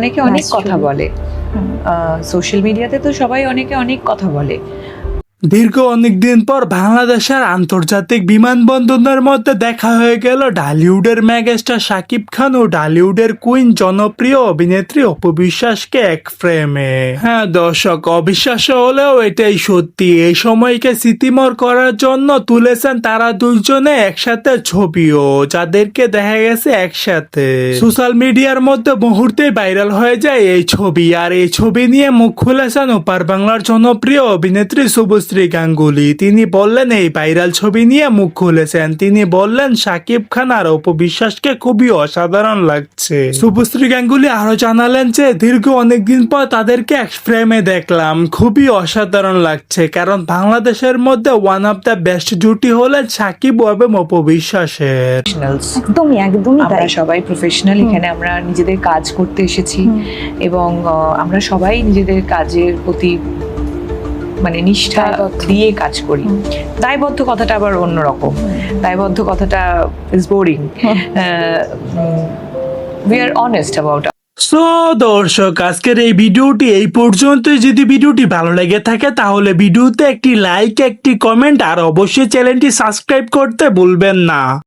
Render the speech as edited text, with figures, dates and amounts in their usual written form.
অনেকে অনেক কথা বলে, সোশ্যাল মিডিয়াতে তো সবাই অনেকে অনেক কথা বলে। দীর্ঘ অনেকদিন পর বাংলাদেশের আন্তর্জাতিক বিমানবন্দরের মধ্যে দেখা হয়ে গেল ঢালিউডের মেগাস্টার শাকিব খান ও ঢালিউডের কুইন জনপ্রিয় অভিনেত্রী অপু বিশ্বাসকে এক ফ্রেমে। হ্যাঁ দর্শক, অবিশ্বাস্য হলেও এটাই সত্যি। এই সময়কে স্মৃতিময় করার জন্য তুলেছেন তারা দুইজনে একসাথে ছবিও, যাদেরকে দেখা গেছে একসাথে সোশ্যাল মিডিয়ার মধ্যে মুহূর্তেই ভাইরাল হয়ে যায় এই ছবি। আর এই ছবি নিয়ে মুখ খুলেছেন ওপার বাংলার জনপ্রিয় অভিনেত্রী শুভশ্রী গাঙ্গুলি। তিনি বললেন, এই ভাইরাল ছবি নিয়ে মুখ খুলেছেন। তিনি বললেন, শাকিব খান আর অপু বিশ্বাসকে খুবই অসাধারণ লাগছে। শুভশ্রী গাঙ্গুলি আরো জানালেন যে দীর্ঘ অনেকদিন পর তাদেরকে এক ফ্রেমে দেখলাম, খুবই অসাধারণ লাগছে। কারণ বাংলাদেশের মধ্যে ওয়ান অফ দ্য বেস্ট জুটি হলেন শাকিব এবং অপু বিশ্বাসের। একদমই একদমই আমরা তাই। সবাই প্রফেশনাল, এখানে আমরা নিজেদের কাজ করতে এসেছি এবং আমরা সবাই নিজেদের কাজের প্রতি মানে নিষ্ঠা দায়বদ্ধ। দিয়ে কাজ করি। দায়বদ্ধ কথাটা আবার অন্যরকম। দায়বদ্ধ কথাটা is boring. We are honest about. So দর্শক, আজকের এই ভিডিওটি এই পর্যন্তই। যদি ভিডিওটি ভালো লেগে থাকে তাহলে ভিডিওতে একটি লাইক, একটি কমেন্ট আর অবশ্যই চ্যানেলটি সাবস্ক্রাইব করতে ভুলবেন না।